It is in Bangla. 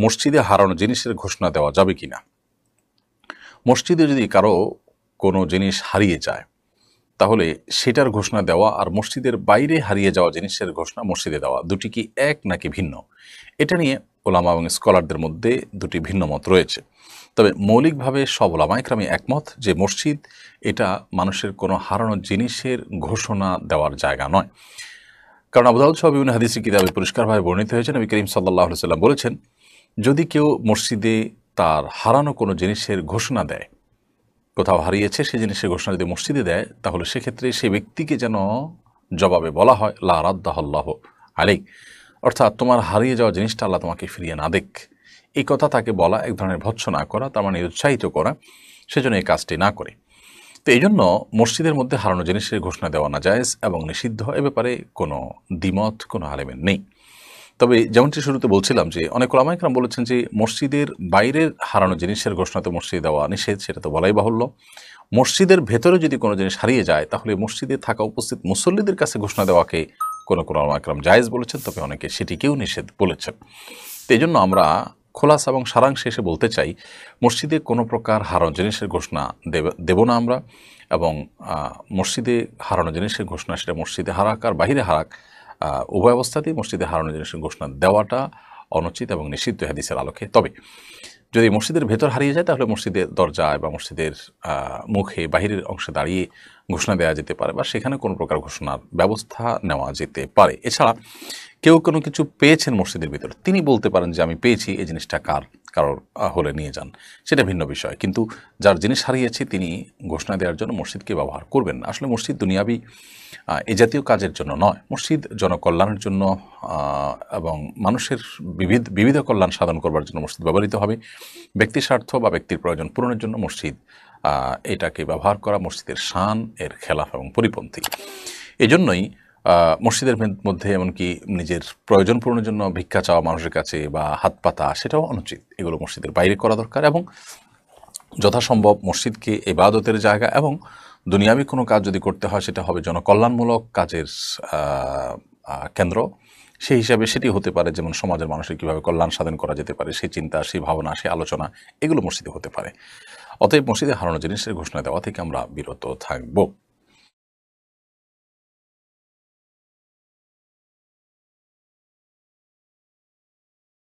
মসজিদে হারানো জিনিসের ঘোষণা দেওয়া যাবে কিনা। মসজিদে যদি কারো কোনো জিনিস হারিয়ে যায় তাহলে সেটার ঘোষণা দেওয়া আর মসজিদের বাইরে হারিয়ে যাওয়া জিনিসের ঘোষণা মসজিদে দেওয়া দুটি কি এক নাকি ভিন্ন, এটা নিয়ে ওলামা এবং স্কলারদের মধ্যে দুটি ভিন্ন মত রয়েছে। তবে মৌলিকভাবে সব ওলামা ইকরামই একমত যে মসজিদ এটা মানুষের কোনো হারানো জিনিসের ঘোষণা দেওয়ার জায়গা নয়। কারণ আবু দাউদ সহ বিভিন্ন হাদিসের কিতাবে পরিষ্কারভাবে বর্ণিত হয়েছে, নবী করিম সাল্লাল্লাহু আলাইহি ওয়াসাল্লাম বলেছেন, যদি কেউ মসজিদে তার হারানো কোনো জিনিসের ঘোষণা দেয়, কোথাও হারিয়েছে সেই জিনিসের ঘোষণা যদি মসজিদে দেয়, তাহলে সেক্ষেত্রে সেই ব্যক্তিকে যেন জবাবে বলা হয় লা রাদ্দাহাল্লাহু আলাইক, অর্থাৎ তোমার হারিয়ে যাওয়া জিনিসটা আল্লাহ তোমাকে ফিরিয়ে না দেখ। এই কথা তাকে বলা এক ধরনের ভৎসনা করা, তার মানে উৎসাহিত করা, সেজন্য এই কাজটি না করে। তো এই জন্য মসজিদের মধ্যে হারানো জিনিসের ঘোষণা দেওয়া না জায়েজ এবং নিষিদ্ধ, এ ব্যাপারে কোনো দ্বিমত কোনো আলেমের নেই। তবে যেমনটি শুরুতে বলছিলাম যে অনেক ওলামা ইকরাম বলেছেন যে মসজিদের বাইরের হারানো জিনিসের ঘোষণা তো মসজিদে দেওয়া নিষেধ, সেটা তো বলাই বাহুল্য। মসজিদের ভেতরে যদি কোনো জিনিস হারিয়ে যায় তাহলে মসজিদে থাকা উপস্থিত মুসল্লিদের কাছে ঘোষণা দেওয়াকে কোনো ওলামা ইকরাম জায়েজ বলেছেন, তবে অনেকে সেটিকেও নিষেধ বলেছেন। তো এই জন্য আমরা খোলাসা এবং সারাংশে এসে বলতে চাই, মসজিদে কোনো প্রকার হারানো জিনিসের ঘোষণা দেব না আমরা, এবং মসজিদে হারানো জিনিসের ঘোষণা সেটা মসজিদে হারাক আর বাহিরে হারাক, উভয় অবস্থাতেই মসজিদে হারানো জিনিসের ঘোষণা দেওয়াটা অনুচিত এবং নিষিদ্ধ হাদিসের আলোকে। তবে যদি মসজিদের ভেতর হারিয়ে যায় তাহলে মসজিদের দরজায় বা মসজিদের মুখে বাহিরের অংশে দাঁড়িয়ে ঘোষণা দেওয়া যেতে পারে, বা সেখানে কোনো প্রকার ঘোষণার ব্যবস্থা নেওয়া যেতে পারে। এছাড়া কেউ কোনো কিছু পেয়েছেন মসজিদের ভিতর, তিনি বলতে পারেন যে আমি পেয়েছি, এই জিনিসটা কারোর হলে নিয়ে যান, সেটা ভিন্ন বিষয়। কিন্তু যার জিনিস হারিয়েছে তিনি ঘোষণা দেওয়ার জন্য মসজিদকে ব্যবহার করবেন না। আসলে মসজিদ দুনিয়াবি এ জাতীয় কাজের জন্য নয়, মসজিদ জনকল্যাণের জন্য এবং মানুষের বিবিধ কল্যাণ সাধন করবার জন্য মসজিদ ব্যবহৃত হবে। ব্যক্তি স্বার্থ বা ব্যক্তির প্রয়োজন পূরণের জন্য মসজিদ এটাকে ব্যবহার করা মসজিদের শান এর খেলাফ এবং পরিপন্থী। এজন্যই মসজিদের মধ্যে এমনকি নিজের প্রয়োজন পূরণের জন্য ভিক্ষা চাওয়া মানুষের কাছে বা হাত পাতা, সেটাও অনুচিত। এগুলো মসজিদের বাইরে করা দরকার, এবং যথাসম্ভব মসজিদকে ইবাদতের জায়গা এবং দুনিয়াবি কোনো কাজ যদি করতে হয় সেটা হবে জনকল্যাণমূলক কাজের কেন্দ্র। সেই হিসাবে সেটি হতে পারে যেমন সমাজের মানুষের কীভাবে কল্যাণ সাধন করা যেতে পারে সেই চিন্তা, সেই ভাবনা, সেই আলোচনা, এগুলো মসজিদে হতে পারে। অতএব মসজিদে হারানো জিনিসের ঘোষণা দেওয়া থেকে আমরা বিরত থাকব।